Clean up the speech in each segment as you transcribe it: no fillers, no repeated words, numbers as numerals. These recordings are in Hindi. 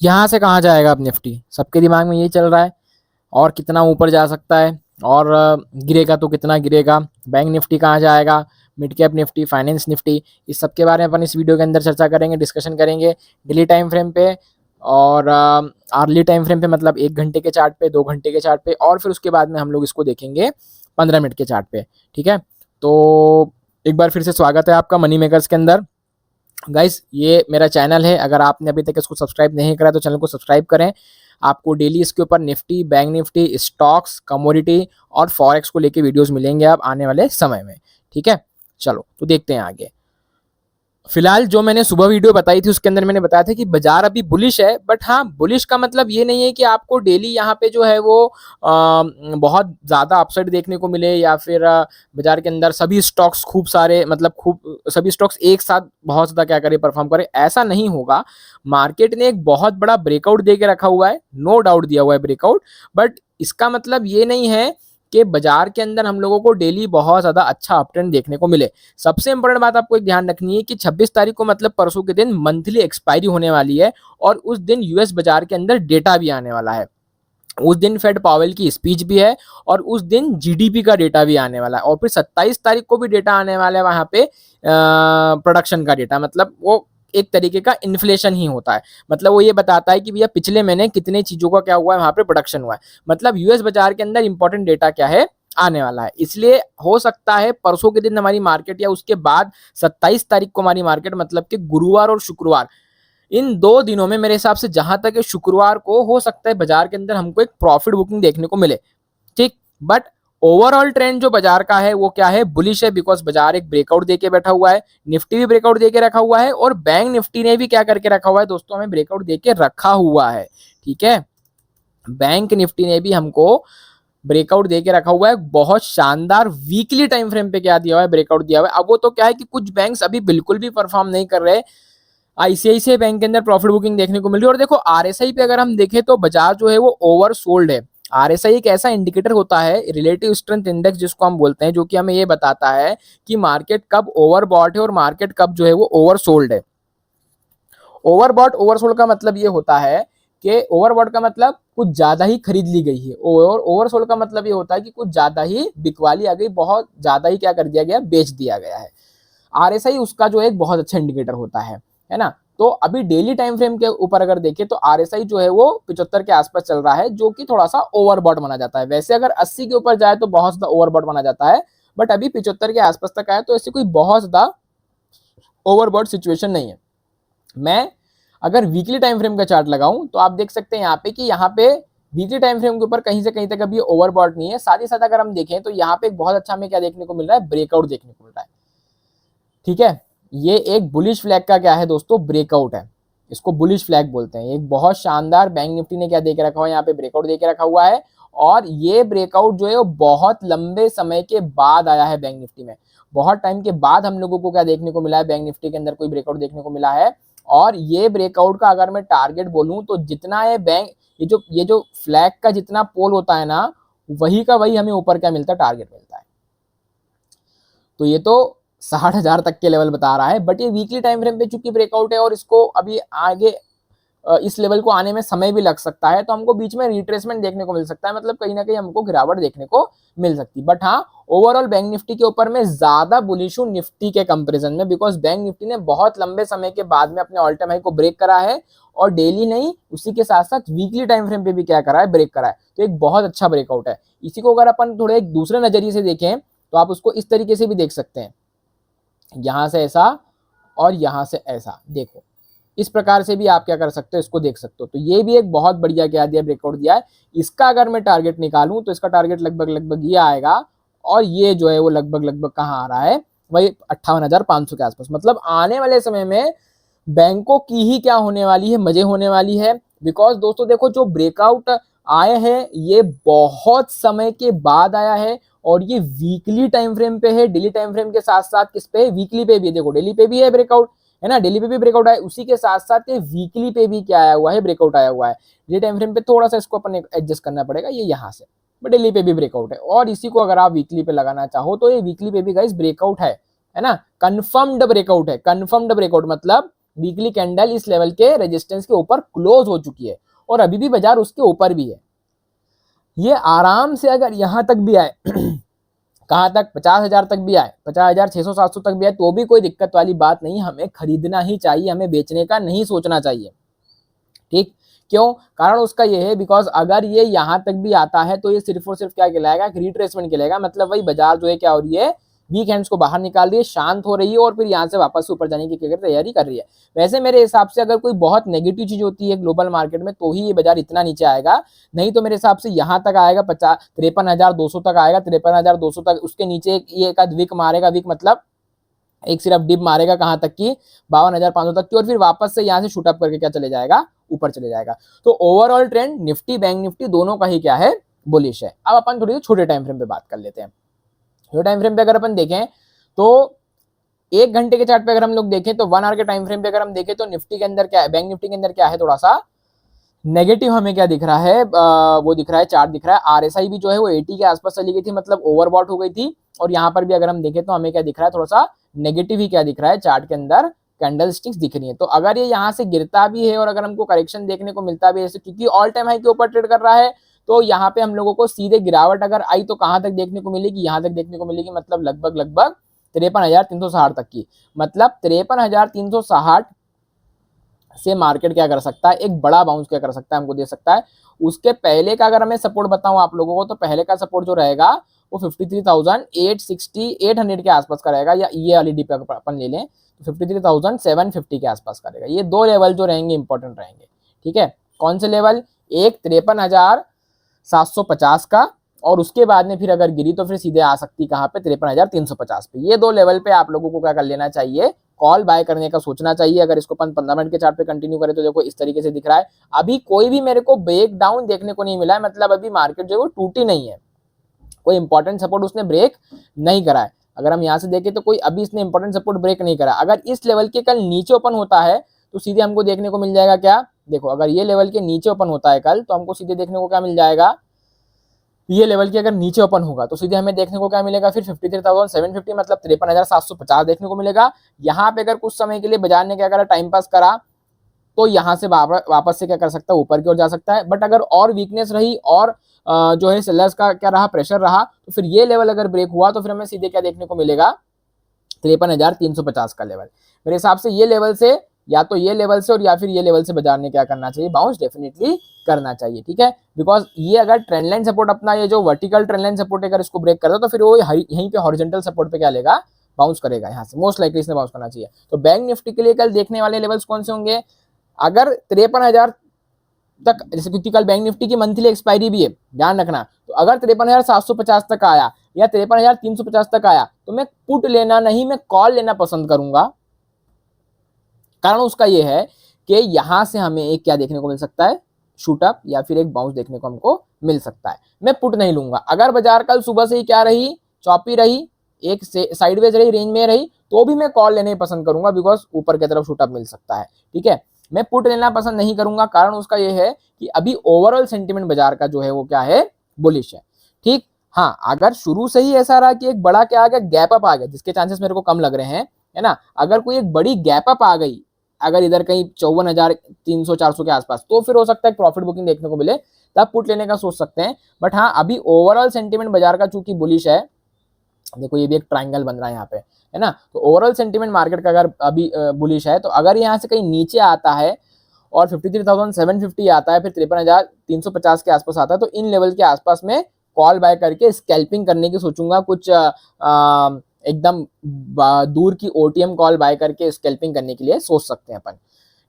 यहाँ से कहाँ जाएगा अब निफ्टी, सबके दिमाग में यही चल रहा है। और कितना ऊपर जा सकता है, और गिरेगा तो कितना गिरेगा, बैंक निफ्टी कहाँ जाएगा, mid cap Nifty, finance Nifty, इस सब के बारे में अपन इस वीडियो के अंदर चर्चा करेंगे, डिस्कशन करेंगे डेली टाइम फ्रेम पे और आर्ली टाइम फ्रेम पे, मतलब 1 घंटे के चार्ट पे, 2 घंटे के चार्ट पे, और फिर उसके बाद में हम लोग इसको देखेंगे 15 मिनट के चार्ट पे। ठीक है, तो एक बार फिर से स्वागत है आपका मनी मेकर्स के अंदर। गाइस, ये मेरा चैनल है, अगर आपने अभी तक इसको सब्सक्राइब नहीं करा तो चैनल को सब्सक्राइब करें। आपको डेली इसके ऊपर Nifty, bank Nifty, stocks, commodity और फॉरेक्स को लेके वीडियोस मिलेंगे आप आने वाले समय में। ठीक है, चलो तो देखते हैं आगे। फिलहाल जो मैंने सुबह वीडियो बताई थी उसके अंदर मैंने बताया था कि बाजार अभी बुलिश है, बट हाँ, बुलिश का मतलब ये नहीं है कि आपको डेली यहाँ पे जो है वो बहुत ज्यादा अपसाइड देखने को मिले, या फिर बाजार के अंदर सभी स्टॉक्स खूब सारे, मतलब खूब सभी स्टॉक्स एक साथ बहुत ज्यादा क्या करे, परफॉर्म करे, ऐसा नहीं होगा। मार्केट ने एक बहुत बड़ा ब्रेकआउट दे के रखा हुआ है, नो डाउट दिया हुआ है ब्रेकआउट, बट इसका मतलब ये नहीं है कि बाजार के अंदर हम लोगों को डेली बहुत ज्यादा अच्छा अपट्रेंड देखने को मिले। सबसे इंपॉर्टेंट बात आपको एक ध्यान रखनी है कि 26 तारीख को, मतलब परसों के दिन, मंथली एक्सपायरी होने वाली है, और उस दिन यूएस बाजार के अंदर डेटा भी आने वाला है। उस दिन फेड पावेल की स्पीच भी है, और उस दिन जीडीपी का डेटा भी आने वाला है, और फिर 27 तारीख को भी डेटा आने वाला है वहां पे, प्रोडक्शन का डेटा, मतलब वो एक तरीके का इन्फ्लेशन ही होता है। मतलब वो ये बताता है कि भैया पिछले महीने कितने चीजों का क्या हुआ है, वहां पे प्रोडक्शन हुआ है। मतलब यूएस बाजार के अंदर इंपॉर्टेंट डेटा क्या है, आने वाला है। इसलिए हो सकता है परसों के दिन हमारी मार्केट, या उसके बाद 27 तारीख को हमारी मार्केट, मतलब कि गुरुवार और शुक्रवार, इन 2 दिनों में मेरे हिसाब से, जहां तक शुक्रवार को हो सकता है बाजार के अंदर हमको एक प्रॉफिट बुकिंग देखने को मिले। ठीक, बट ओवरऑल ट्रेंड जो बाजार का है वो क्या है, बुलिश है, बिकॉज बाजार एक ब्रेकआउट देके बैठा हुआ है, निफ्टी भी ब्रेकआउट देके रखा हुआ है, और बैंक निफ्टी ने भी क्या करके रखा हुआ है दोस्तों, हमें ब्रेकआउट देके रखा हुआ है। ठीक है, बैंक निफ्टी ने भी हमको ब्रेकआउट देके रखा हुआ है, बहुत शानदार वीकली टाइम फ्रेम पे क्या दिया हुआ है, ब्रेकआउट दिया हुआ है। अब वो तो क्या है कि कुछ बैंक्स अभी बिल्कुल भी परफॉर्म नहीं कर रहे। आईसीआईसीआई बैंक के अंदर प्रॉफिट बुकिंग देखने को मिल रही है, और देखो आरएसआई पे अगर हम देखें तो बाजार जो है वो ओवर सोल्ड है। आरएसआई एक ऐसा इंडिकेटर होता है, रिलेटिव स्ट्रेंथ इंडेक्स जिसको हम बोलते हैं, जो कि हमें ये बताता है कि मार्केट कब ओवरबॉट है और मार्केट कब जो है वो ओवर सोल्ड है। ओवरबॉट ओवरसोल्ड का मतलब ये होता है कि ओवरबॉट का मतलब कुछ ज्यादा ही खरीद ली गई है, और ओवरसोल्ड का मतलब ये होता है कि कुछ ज्यादा ही बिकवाली आ गई, बहुत ज्यादा ही क्या कर दिया गया, बेच दिया गया है। आरएसआई उसका जो एक बहुत अच्छा इंडिकेटर होता है ना। तो अभी डेली टाइम फ्रेम के ऊपर अगर देखें तो आरएसआई जो है वो 75 के आसपास चल रहा है, जो कि थोड़ा सा ओवरबॉट माना जाता है। वैसे अगर 80 के ऊपर जाए तो बहुत ज्यादा ओवरबॉट माना जाता है, बट अभी 75 के आसपास तक आए तो ऐसी कोई बहुत ज्यादा ओवरबॉट सिचुएशन नहीं है। मैं अगर वीकली टाइम फ्रेम का चार्ट लगाऊं तो आप देख सकते हैं यहाँ पे कि यहाँ पे वीकली टाइम फ्रेम के ऊपर कहीं से कहीं तक अभी ओवरबॉट नहीं है। साथ ही साथ अगर हम देखें तो यहाँ पे एक बहुत अच्छा हमें क्या देखने को मिल रहा है, ब्रेकआउट देखने को मिल रहा है। ठीक है, ये एक बुलिश फ्लैग का क्या है दोस्तों, ब्रेकआउट है, इसको बुलिश फ्लैग बोलते हैं। एक बहुत शानदार बैंक निफ्टी ने क्या देके रखा हुआ है, यहाँ पे ब्रेकआउट देके रखा हुआ है, और ये ब्रेकआउट जो है वो बहुत लंबे समय के बाद आया है बैंक निफ्टी में। बहुत टाइम के बाद हम लोगों को क्या देखने को मिला है, बैंक निफ्टी के अंदर कोई ब्रेकआउट देखने को मिला है। और ये ब्रेकआउट का अगर मैं टारगेट बोलूं तो जितना ये बैंक, ये जो फ्लैग का जितना पोल होता है ना, वही का वही हमें ऊपर क्या मिलता है, टारगेट मिलता है। तो ये तो 60,000 तक के लेवल बता रहा है, बट ये वीकली टाइम फ्रेम पे चूंकि ब्रेकआउट है और इसको अभी आगे इस लेवल को आने में समय भी लग सकता है, तो हमको बीच में रिट्रेसमेंट देखने को मिल सकता है, मतलब कहीं ना कहीं हमको गिरावट देखने को मिल सकती है। बट हाँ, ओवरऑल बैंक निफ्टी के ऊपर मैं ज्यादा बुलिश हूं निफ्टी के कंपेरिजन में, बिकॉज बैंक निफ्टी ने बहुत लंबे समय के बाद में अपने ऑल टाइम हाई को ब्रेक करा है, और डेली नहीं, उसी के साथ साथ वीकली टाइम फ्रेम पे भी क्या करा है, ब्रेक करा है। तो एक बहुत अच्छा ब्रेकआउट है। इसी को अगर अपन थोड़े एक दूसरे नजरिए से देखें तो आप उसको इस तरीके से भी देख सकते हैं, यहां से ऐसा और यहां से ऐसा, देखो इस प्रकार से भी आप क्या कर सकते हो, इसको देख सकते हो। तो ये भी एक बहुत बढ़िया क्या दिया, ब्रेकआउट दिया है। इसका अगर मैं टारगेट निकालूं तो इसका टारगेट लगभग लगभग ये आएगा, और ये जो है वो लगभग लगभग कहाँ आ रहा है, वही 58,500 के आसपास। मतलब आने वाले समय में बैंकों की ही क्या होने वाली है, मजे होने वाली है। बिकॉज दोस्तों देखो, जो ब्रेकआउट आए हैं ये बहुत समय के बाद आया है, और ये वीकली टाइम फ्रेम पे है, डेली टाइम फ्रेम के साथ साथ किस पे, वीकली पे भी। देखो डेली पे भी है ब्रेकआउट, है ना, डेली पे भी ब्रेकआउट आया, उसी के साथ साथ ये वीकली पे भी क्या आया हुआ है, ब्रेकआउट आया हुआ है। डेली टाइम फ्रेम पे थोड़ा सा इसको अपन एडजस्ट करना पड़ेगा, ये यहाँ से, बट डेली पे भी ब्रेकआउट है। और इसी को अगर आप वीकली पे लगाना चाहो तो ये वीकली पे भी गाइस ब्रेकआउट है ना, कंफर्म्ड ब्रेकआउट है। कंफर्म्ड ब्रेकआउट मतलब वीकली कैंडल इस लेवल के रेजिस्टेंस के ऊपर क्लोज हो चुकी है और अभी भी बाजार उसके ऊपर भी है। ये आराम से अगर यहां तक भी आए कहां तक 50,000 तक भी आए, 50,600 700 तक भी आए तो भी कोई दिक्कत वाली बात नहीं, हमें खरीदना ही चाहिए, हमें बेचने का नहीं सोचना चाहिए। ठीक, क्यों? कारण उसका ये है बिकॉज अगर ये यहां तक भी आता है तो ये सिर्फ और सिर्फ क्या कहलाएगा, रिट्रेसमेंट कहलाएगा। मतलब वही बाजार जो है क्या हो रही है, वीक हैंड्स को बाहर निकाल रही है, शांत हो रही है और फिर यहाँ से वापस से ऊपर जाने की तैयारी कर रही है। वैसे मेरे हिसाब से अगर कोई बहुत नेगेटिव चीज होती है ग्लोबल मार्केट में तो ही ये बाजार इतना नीचे आएगा, नहीं तो मेरे हिसाब से यहाँ तक आएगा 53,200 तक आएगा, 53,200 तक। उसके नीचे ये एक आध विक मारेगा, विक मतलब एक सिर्फ डिप मारेगा कहां तक की 52,500 तक की, और फिर वापस से यहाँ से शूट अप करके क्या चले जाएगा, ऊपर चले जाएगा। तो overall trend Nifty bank Nifty दोनों का ही क्या है, बुलिश है। अब अपन थोड़ी छोटे टाइम फ्रेम पे बात कर लेते हैं। छोटे टाइम फ्रेम पे अगर अपन देखें तो 1 घंटे के चार्ट पे अगर हम लोग देखें तो 1 आवर के टाइम फ्रेम पे अगर हम देखें तो निफ्टी के अंदर क्या है, बैंक निफ्टी के अंदर क्या है, थोड़ा सा नेगेटिव हमें क्या दिख रहा है, वो दिख रहा है, चार्ट दिख रहा है। आरएसआई भी जो है वो 80 के आसपास चली गई थी, मतलब ओवरबॉट हो गई थी। और यहाँ पर भी अगर हम देखें तो हमें क्या दिख रहा है, थोड़ा सा नेगेटिव ही क्या दिख रहा है, चार्ट के अंदर कैंडल स्टिक्स दिख रही है। तो अगर ये यहाँ से गिरता भी है और अगर हमको करेक्शन देखने को मिलता भी है, क्योंकि ऑल टाइम हाई के ऊपर ट्रेड कर रहा है, तो यहाँ पे हम लोगों को सीधे गिरावट अगर आई तो कहां तक देखने को मिलेगी, यहाँ तक देखने को मिलेगी, मतलब लगभग 53,360 तक की। मतलब 53,360 से मार्केट क्या कर सकता है, एक बड़ा बाउंस क्या कर सकता है, हमको दे सकता है। उसके पहले का अगर हमें सपोर्ट बताऊं आप लोगों को, तो पहले का सपोर्ट जो रहेगा वो 53,860 के आसपास का रहेगा, या ये वाली डिप अपन ले लें तो 53,750 के आसपास का रहेगा। ये दो लेवल जो रहेंगे इंपॉर्टेंट रहेंगे। ठीक है, कौन से लेवल, एक 53,750 का, और उसके बाद में फिर अगर गिरी तो फिर सीधे आ सकती कहां पे, 53,350 पे। ये दो लेवल पे आप लोगों को क्या कर लेना चाहिए, कॉल बाय करने का सोचना चाहिए। अगर इसको 15 मिनट के चार्ट पे कंटिन्यू करें तो देखो इस तरीके से दिख रहा है। अभी कोई भी मेरे को ब्रेक डाउन देखने को नहीं मिला है, मतलब अभी मार्केट जो है वो टूटी नहीं है, कोई इंपॉर्टेंट सपोर्ट उसने ब्रेक नहीं करा है। अगर हम यहाँ से देखें तो कोई अभी इसने इंपॉर्टेंट सपोर्ट ब्रेक नहीं करा। अगर इस लेवल के कल नीचे ओपन होता है तो सीधे हमको देखने को मिल जाएगा क्या, देखो अगर ये लेवल के नीचे ओपन होता है कल तो हमको सीधे देखने को क्या मिल जाएगा, ये लेवल की अगर नीचे ओपन होगा तो सीधे हमें देखने को क्या मिलेगा, फिर 53,750 मतलब 53,750 देखने को मिलेगा। यहाँ पे अगर कुछ समय के लिए बाजार ने क्या करा, टाइम पास करा, तो यहाँ से वापस से क्या कर सकता है, ऊपर की ओर जा सकता है। बट अगर और वीकनेस रही और जो है सेलर्स का क्या रहा, प्रेशर रहा, तो फिर ये लेवल अगर ब्रेक हुआ तो फिर हमें सीधे क्या देखने को मिलेगा, 53,350 का लेवल। मेरे हिसाब से ये लेवल से, या तो ये लेवल से और या फिर ये लेवल से बाजार ने क्या करना चाहिए, बाउंस डेफिनेटली करना चाहिए। ठीक है, बिकॉज ये अगर ट्रेंड लाइन सपोर्ट अपना, ये जो वर्टिकल ट्रेंड लाइन सपोर्ट अगर इसको ब्रेक कर दो तो फिर वो यहीं पे हॉरिजॉन्टल सपोर्ट पे क्या लेगा, बाउंस करेगा। यहाँ से मोस्ट लाइकली इसने बाउंस करना चाहिए। तो बैंक निफ्टी के लिए कल देखने वाले लेवल्स कौन से होंगे, अगर 53,000 तक, जैसे क्योंकि कल बैंक निफ्टी की मंथली एक्सपायरी भी है, ध्यान रखना, तो अगर 53,750 तक आया या 53,350 तक आया तो मैं पुट लेना नहीं, मैं कॉल लेना पसंद करूंगा। कारण उसका यह है कि यहां से हमें एक क्या देखने को मिल सकता है, शूटअप या फिर एक बाउंस देखने को हमको मिल सकता है। मैं पुट नहीं लूंगा। अगर बाजार कल सुबह से ही क्या रही, चौपी रही, एक साइडवेज रही, रेंज में रही, तो भी मैं कॉल लेने ही पसंद करूंगा, बिकॉज ऊपर की तरफ शूटअप मिल सकता है। ठीक है, मैं पुट लेना पसंद नहीं करूंगा। कारण उसका यह है कि अभी ओवरऑल सेंटिमेंट बाजार का जो है वो क्या है, बुलिश है। ठीक, हाँ अगर शुरू से ही ऐसा रहा कि एक बड़ा क्या आ गया, गैप अप आ गया, जिसके चांसेस मेरे को कम लग रहे हैं, है ना, अगर कोई एक बड़ी गैप अप आ गई, अगर इधर कहीं 54,300-400 के आसपास, तो फिर हो सकता है प्रॉफिट बुकिंग देखने को मिले, तब पुट लेने का सोच सकते हैं। बट हाँ अभी ओवरऑल सेंटीमेंट बाजार का चूंकि बुलिश है, देखो ये भी एक ट्रायंगल बन रहा है यहाँ पे, है ना, तो ओवरऑल सेंटीमेंट मार्केट का अगर अभी बुलिश है, तो अगर यहाँ से कहीं नीचे आता है और 53,750 आता है, फिर 53,350 के आसपास आता है, तो इन लेवल के आसपास में कॉल बाय करके स्कैल्पिंग करने की सोचूंगा। कुछ एकदम दूर की ओटीएम कॉल बाय करके स्कैल्पिंग करने के लिए सोच सकते हैं अपन।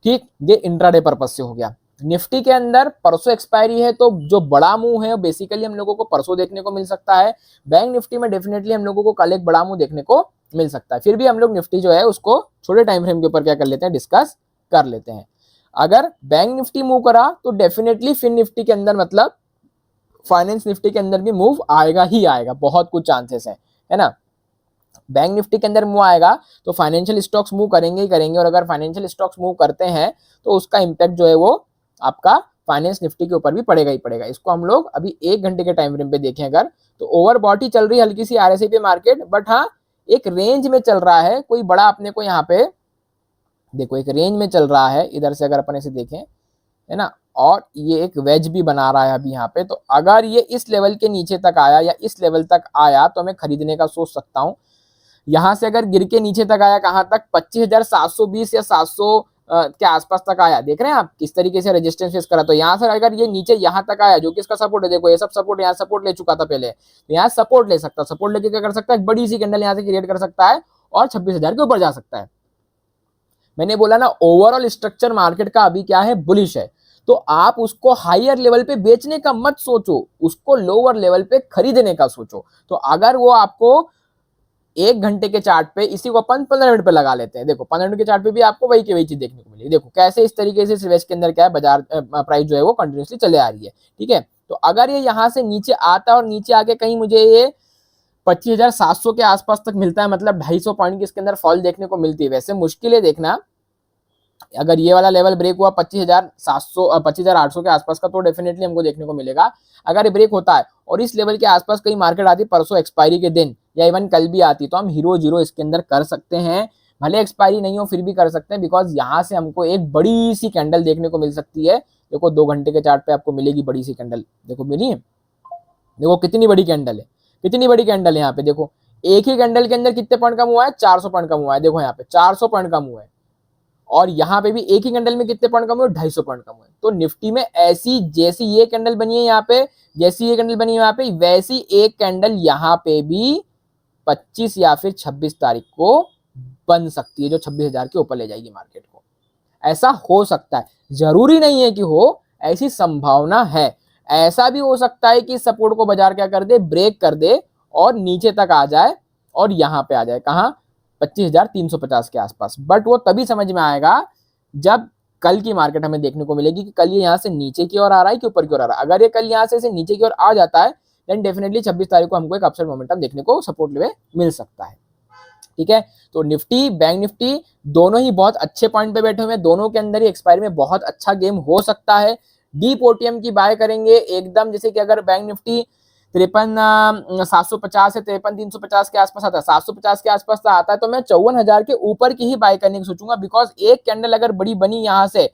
ठीक, ये इंट्राडे पर्पस से हो गया। निफ्टी के अंदर परसों एक्सपायरी है, तो जो बड़ा मूव है बेसिकली हम लोगों को परसों देखने को मिल सकता है। बैंक निफ्टी में डेफिनेटली हम लोगों को कल एक बड़ा मूव देखने को मिल सकता है। फिर भी हम लोग निफ्टी जो है उसको छोटे टाइम फ्रेम के ऊपर क्या कर लेते हैं, डिस्कस कर लेते हैं। अगर बैंक निफ्टी मूव करा तो डेफिनेटली फिन निफ्टी के अंदर, मतलब फाइनेंस निफ्टी के अंदर भी मूव आएगा ही आएगा, बहुत कुछ चांसेस है ना। बैंक निफ्टी के अंदर मूव आएगा तो फाइनेंशियल स्टॉक्स मूव करेंगे ही करेंगे, और अगर फाइनेंशियल स्टॉक्स मूव करते हैं तो उसका इंपैक्ट जो है वो आपका फाइनेंस निफ्टी के ऊपर भी पड़ेगा ही पड़ेगा। इसको हम लोग अभी 1 घंटे के टाइम फ्रेम पे देखें अगर, तो ओवरबॉट ही चल रही है हल्की सी आरएसआई पे मार्केट, बट हाँ एक रेंज में चल रहा है। कोई बड़ा अपने को यहाँ पे देखो एक रेंज में चल रहा है, इधर से अगर अपन इसे देखें, है ना, और ये एक वेज भी बना रहा है अभी यहाँ पे। तो अगर ये इस लेवल के नीचे तक आया या इस लेवल तक आया तो मैं खरीदने का सोच सकता हूँ। यहाँ से अगर गिर के नीचे तक आया, कहाँ तक, 25,720 या 700 के आसपास तक आया, देख रहे हैं आप किस तरीके से रेजिस्टेंस फेस करा। तो यहाँ से अगर ये नीचे यहाँ तक आया, जो कि इसका सपोर्ट है, देखो ये सब सपोर्ट, यहाँ सपोर्ट ले चुका था पहले, तो यहाँ सपोर्ट ले सकता, सपोर्ट लेके क्या कर सकता है, बड़ी सी कैंडल यहाँ से क्रिएट कर सकता है और 26,000 के ऊपर जा सकता है। मैंने बोला ना, ओवरऑल स्ट्रक्चर मार्केट का अभी क्या है, बुलिश है। तो आप उसको हायर लेवल पे बेचने का मत सोचो, उसको लोअर लेवल पे खरीदने का सोचो। तो अगर वो आपको 1 घंटे के चार्ट पे, इसी को अपन 15 मिनट पे लगा लेते हैं, देखो 15 मिनट के चार्ट पे भी आपको वही की वही चीज देखने को मिलेगी। देखो कैसे इस तरीके से स्वेज के अंदर क्या है, बाजार प्राइस जो है वो कंटिन्यूसली चले आ रही है, ठीक है। तो अगर ये यहाँ से नीचे आता है और नीचे आके कहीं मुझे ये 25,700 के आसपास तक मिलता है, मतलब 250 पॉइंट की इसके अंदर फॉल देखने को मिलती है। वैसे मुश्किल है देखना, अगर ये वाला लेवल ब्रेक हुआ 25,700 25,800 के आसपास का, तो डेफिनेटली हमको देखने को मिलेगा। अगर ये ब्रेक होता है और इस लेवल के आसपास कहीं मार्केट आती, परसों एक्सपायरी के दिन या इवन कल भी आती, तो हम हीरो जीरो इसके अंदर कर सकते हैं। भले एक्सपायरी नहीं हो फिर भी कर सकते हैं, बिकॉज यहाँ से हमको एक बड़ी सी कैंडल देखने को मिल सकती है। देखो 2 घंटे के चार्ट पे आपको मिलेगी बड़ी सी कैंडल, देखो मिली है, देखो कितनी बड़ी कैंडल है, कितनी बड़ी कैंडल है। यहाँ पे देखो एक ही कैंडल के अंदर कितने पॉइंट कम हुआ है, 400 पॉइंट कम हुआ है। देखो यहाँ पे 400 पॉइंट कम हुआ है, और यहाँ पे भी एक ही कैंडल में कितने पॉइंट कम हुए, 250 पॉइंट कम हुए। तो निफ्टी में ऐसी, जैसी ये कैंडल बनी है यहाँ पे, जैसी ये कैंडल बनी है यहाँ पे, वैसी एक कैंडल यहाँ पे भी 25 या फिर 26 तारीख को बन सकती है, जो 26,000 के ऊपर ले जाएगी मार्केट को। ऐसा हो सकता है, जरूरी नहीं है कि हो, ऐसी संभावना है। ऐसा भी हो सकता है कि सपोर्ट को बाजार क्या कर दे, ब्रेक कर दे और नीचे तक आ जाए और यहाँ पे आ जाए, कहाँ, 25,350 के आसपास। बट वो तभी समझ में आएगा जब कल की मार्केट हमें देखने को मिलेगी कि कल ये यहाँ से नीचे की ओर आ रहा है कि ऊपर की ओर आ रहा है। अगर ये कल यहाँ से नीचे की ओर आ जाता है, देन डेफिनेटली 26 तारीख को हमको एक अपसाइड मोमेंटम देखने को सपोर्ट लेवल मिल सकता है, ठीक है। तो निफ्टी, बैंक निफ्टी दोनों ही बहुत अच्छे पॉइंट पे बैठे हुए हैं, दोनों के अंदर ही एक्सपायरी में बहुत अच्छा गेम हो सकता है। डीप ओटीएम की बाय करेंगे एकदम, जैसे कि अगर बैंक निफ्टी 53,750 से 53,350 के आसपास आता है, 750 के आसपास आता है, तो मैं 54,000 के ऊपर की ही बाय करने की सोचूंगा। बिकॉज एक कैंडल अगर बड़ी बनी यहाँ से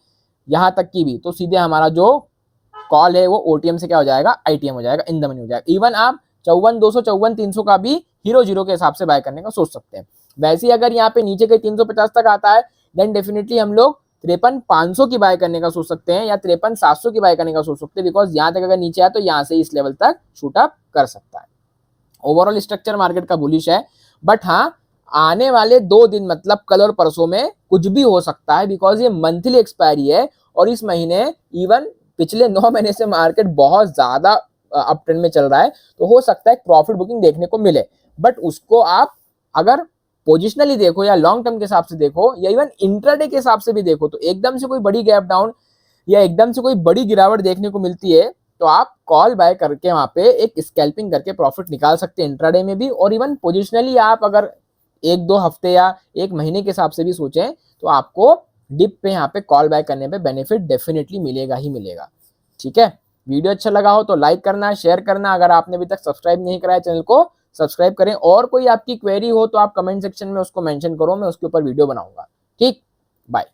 यहाँ तक की भी, तो सीधे हमारा जो कॉल है वो ओटीएम से क्या हो जाएगा, आईटीएम हो जाएगा, इन द मनी हो जाएगा। इवन आप 54,200 54,300 का भी हीरो जीरो के हिसाब से बाय करने का सोच सकते हैं। वैसे ही अगर यहाँ पे नीचे के 350 तक आता है, देन डेफिनेटली हम लोग 53,500 की बाय करने का सोच सकते हैं या 53,700 की बाय करने का सोच सकते हैं। बिकॉज यहाँ तक अगर नीचे आया तो यहाँ से इस लेवल तक शूट अप कर सकता है। ओवरऑल स्ट्रक्चर मार्केट का बुलिश है, बट हाँ, आने वाले 2 दिन मतलब कल और परसों में कुछ भी हो सकता है, बिकॉज ये मंथली एक्सपायरी है और इस महीने इवन पिछले 9 महीने से मार्केट बहुत ज्यादा अप ट्रेंड में चल रहा है। तो हो सकता है प्रॉफिट बुकिंग देखने को मिले, बट उसको आप अगर पोजिशनली देखो या लॉन्ग टर्म के हिसाब से देखो या इवन इंट्राडे के हिसाब से भी देखो, तो एकदम से कोई बड़ी गैप डाउन या एकदम से कोई बड़ी गिरावट देखने को मिलती है, तो आप कॉल बाय करके वहां पे एक स्कैल्पिंग करके प्रॉफिट निकाल सकते हैं इंट्राडे में भी। और इवन पोजिशनली आप अगर 1-2 हफ्ते या 1 महीने के हिसाब से भी सोचें, तो आपको डिप पे यहाँ पे कॉल बाय करने पे बेनिफिट डेफिनेटली मिलेगा ही मिलेगा, ठीक है। वीडियो अच्छा लगा हो तो लाइक करना, शेयर करना। अगर आपने अभी तक सब्सक्राइब नहीं करा है चैनल को, सब्सक्राइब करें। और कोई आपकी क्वेरी हो तो आप कमेंट सेक्शन में उसको मेंशन करो, मैं उसके ऊपर वीडियो बनाऊंगा, ठीक। बाय।